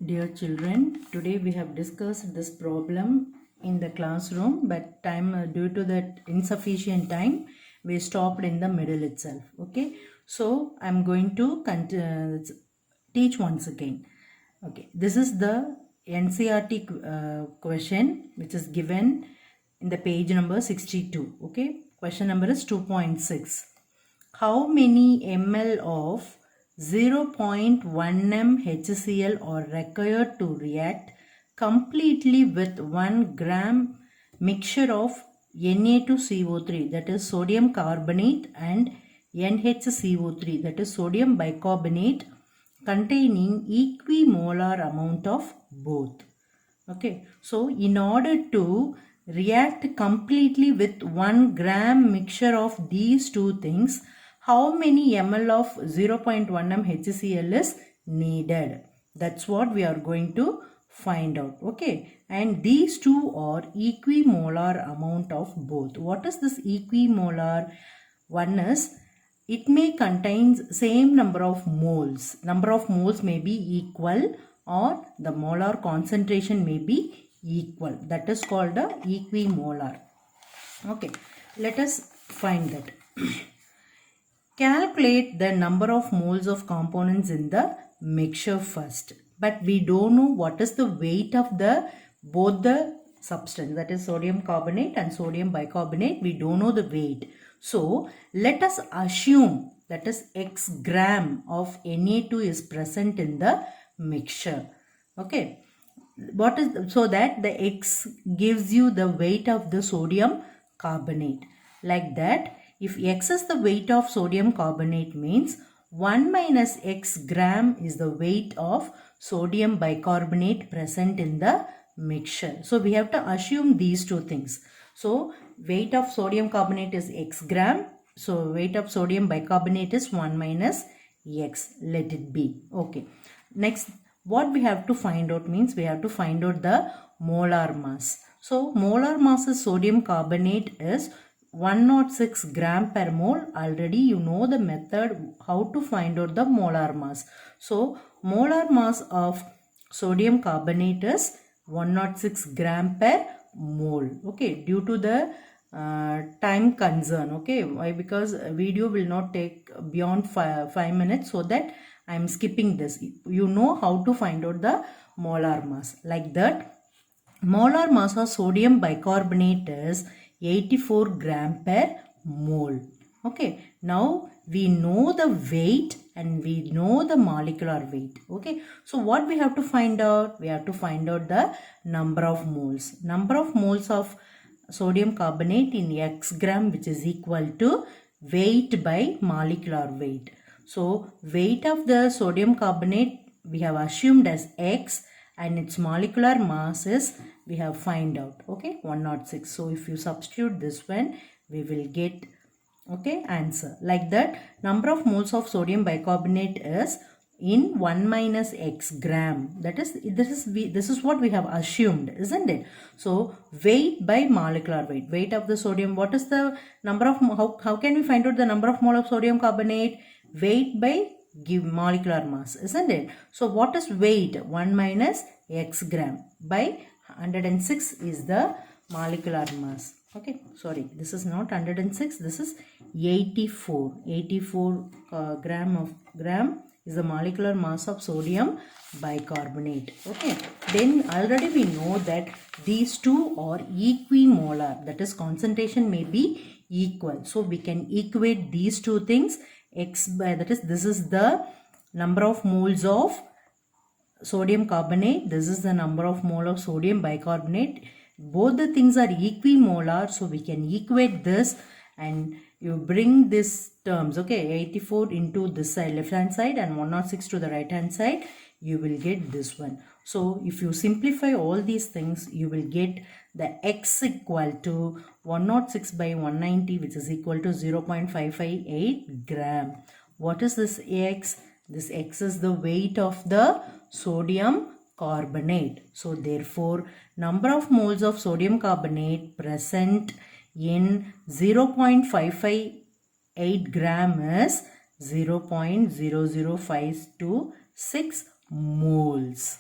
Dear children, today we have discussed this problem in the classroom, but due to that insufficient time, we stopped in the middle itself. Okay, so I'm going to teach once again. Okay, this is the NCRT question which is given in the page number 62. Okay, question number is 2.6. How many ml of 0.1 m HCl are required to react completely with 1 gram mixture of Na2CO3, that is sodium carbonate, and NHCO3, that is sodium bicarbonate, containing equimolar amount of both? Okay, so in order to react completely with 1 gram mixture of these two things, how many ml of 0.1 m HCl is needed? That's what we are going to find out. Okay, and these two are equimolar amount of both. What is this equimolar? One is it may contain same number of moles. Number of moles may be equal, or the molar concentration may be equal. That is called a equimolar. Okay, let us find that. Calculate the number of moles of components in the mixture first. But we don't know what is the weight of both the substance, that is sodium carbonate and sodium bicarbonate. We don't know the weight. So let us assume that is x gram of Na2 is present in the mixture. Okay, so that the x gives you the weight of the sodium carbonate. Like that, if x is the weight of sodium carbonate, means 1 minus x gram is the weight of sodium bicarbonate present in the mixture. So we have to assume these two things. So weight of sodium carbonate is x gram. So weight of sodium bicarbonate is 1 minus x. Let it be. Okay. Next, what we have to find out means we have to find out the molar mass. So molar mass of sodium carbonate is 106 gram per mole. Already you know the method how to find out the molar mass. So molar mass of sodium carbonate is 106 gram per mole. Okay, due to the time concern. Okay, why? Because video will not take beyond 5 minutes, so that I am skipping this. You know how to find out the molar mass. Like that, molar mass of sodium bicarbonate is 84 gram per mole. Okay, now we know the weight and we know the molecular weight. Okay, so what we have to find out? We have to find out the number of moles. Number of moles of sodium carbonate in x gram, which is equal to weight by molecular weight. So weight of the sodium carbonate we have assumed as x, and its molecular mass is we have find out. Okay, 106. So if you substitute this one, we will get answer. Like that, number of moles of sodium bicarbonate is in 1 minus x gram. That is, this is what we have assumed, isn't it? So weight by molecular weight. Weight of the sodium, what is the number of, how can we find out the number of mole of sodium carbonate? Weight by molecular mass, isn't it? So what is weight? 1 minus x gram by 106 is the molecular mass. Okay, sorry, this is not 106, this is 84. 84 gram is the molecular mass of sodium bicarbonate. Okay, then already we know that these two are equimolar, that is concentration may be equal. So we can equate these two things. X by, that is, this is the number of moles of sodium carbonate, this is the number of mole of sodium bicarbonate. Both the things are equimolar, so we can equate this, and you bring these terms. Okay, 84 into this side, left hand side, and 106 to the right hand side, you will get this one. So if you simplify all these things, you will get the x equal to 106 by 190, which is equal to 0.558 gram. What is this x? This x is the weight of the sodium carbonate. So therefore, number of moles of sodium carbonate present in 0.558 gram is 0.00526 moles.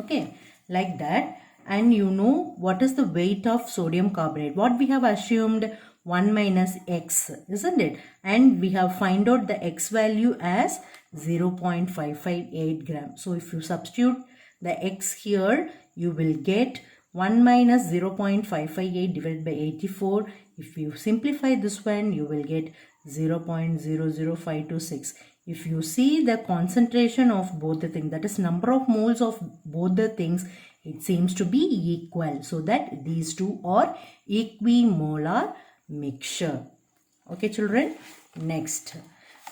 Okay, like that. And you know what is the weight of sodium carbonate? What we have assumed 1 minus x, isn't it? And we have find out the x value as 0.558 grams. So if you substitute the x here, you will get 1 minus 0.558 divided by 84. If you simplify this one, you will get 0.00526. If you see the concentration of both the things, that is number of moles of both the things, it seems to be equal. So that these two are equimolar mixture. Okay, children. Next,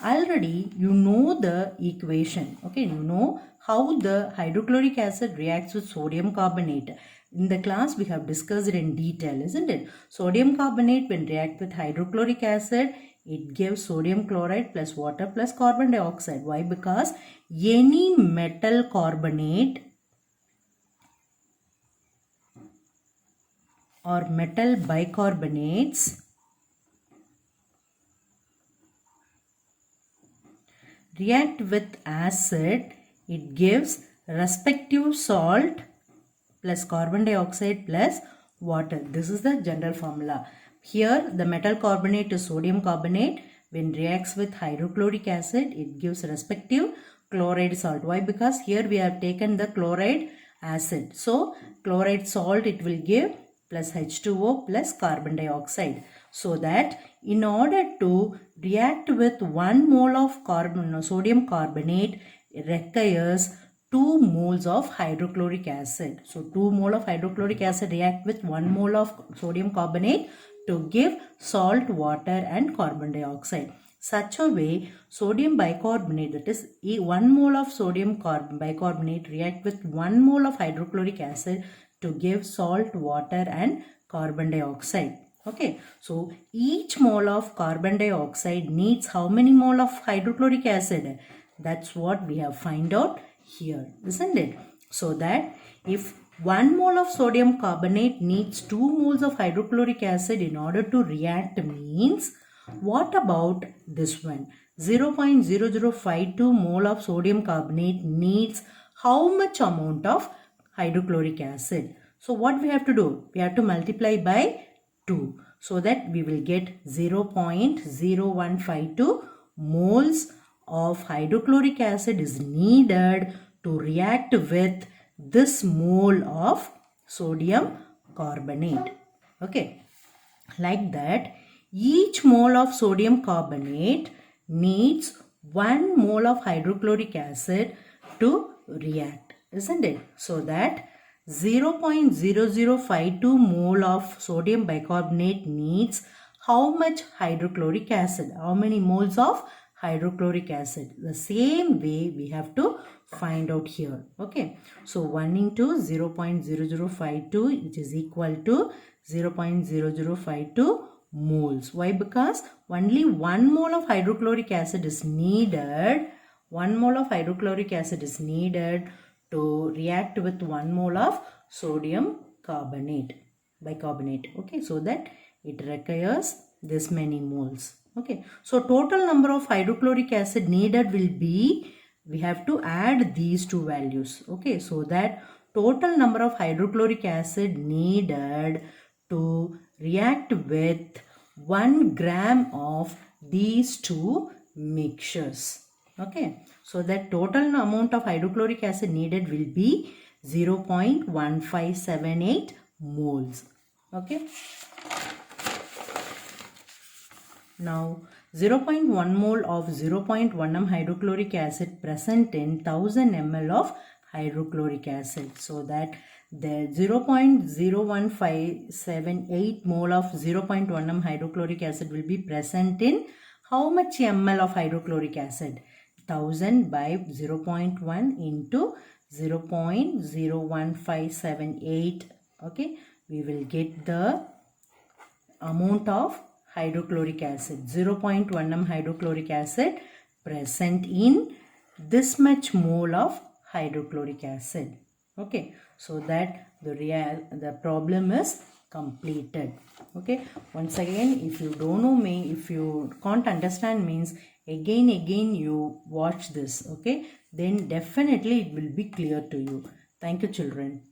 already you know the equation. Okay, you know how the hydrochloric acid reacts with sodium carbonate. In the class we have discussed it in detail, isn't it? Sodium carbonate when react with hydrochloric acid, it gives sodium chloride plus water plus carbon dioxide. Why? Because any metal carbonate or metal bicarbonates react with acid, it gives respective salt plus carbon dioxide plus water. This is the general formula. Here the metal carbonate is sodium carbonate. When reacts with hydrochloric acid, it gives respective chloride salt. Why? Because here we have taken the chloride acid. So chloride salt it will give plus H2O plus carbon dioxide. So that in order to react with 1 mole of sodium carbonate, it requires 2 moles of hydrochloric acid. So 2 mole of hydrochloric acid react with 1 mole of sodium carbonate to give salt, water and carbon dioxide. Such a way, sodium bicarbonate, that is 1 mole of sodium bicarbonate react with 1 mole of hydrochloric acid to give salt, water and carbon dioxide. Okay, so each mole of carbon dioxide needs how many mole of hydrochloric acid? That's what we have find out here, isn't it? So that if 1 mole of sodium carbonate needs 2 moles of hydrochloric acid in order to react, means what about this one? 0.0052 mole of sodium carbonate needs how much amount of hydrochloric acid? So what we have to do? We have to multiply by 2. So that we will get 0.0152 moles of hydrochloric acid is needed to react with this mole of sodium carbonate. Okay, like that each mole of sodium carbonate needs 1 mole of hydrochloric acid to react, isn't it? So that 0.0052 mole of sodium bicarbonate needs how much hydrochloric acid? How many moles of hydrochloric acid? The same way we have to find out here. Okay, so 1 into 0.0052, which is equal to 0.0052 moles. Why? Because only 1 mole of hydrochloric acid is needed. 1 mole of hydrochloric acid is needed to react with 1 mole of sodium bicarbonate. Okay, so that it requires this many moles. Okay, so total number of hydrochloric acid needed will be, we have to add these two values. Okay, so that total number of hydrochloric acid needed to react with 1 gram of these two mixtures. Okay, so that total amount of hydrochloric acid needed will be 0.1578 moles. Okay, now 0.1 mole of 0.1 m hydrochloric acid present in 1000 ml of hydrochloric acid. So that the 0.01578 mole of 0.1 m hydrochloric acid will be present in how much ml of hydrochloric acid? 1000 by 0.1 into 0.01578. Okay, we will get the amount of hydrochloric acid. 0.1 m hydrochloric acid present in this much mole of hydrochloric acid. Okay, so that the problem is completed. Okay, once again, if you don't know if you can't understand, means again you watch this. Okay, then definitely it will be clear to you. Thank you, children.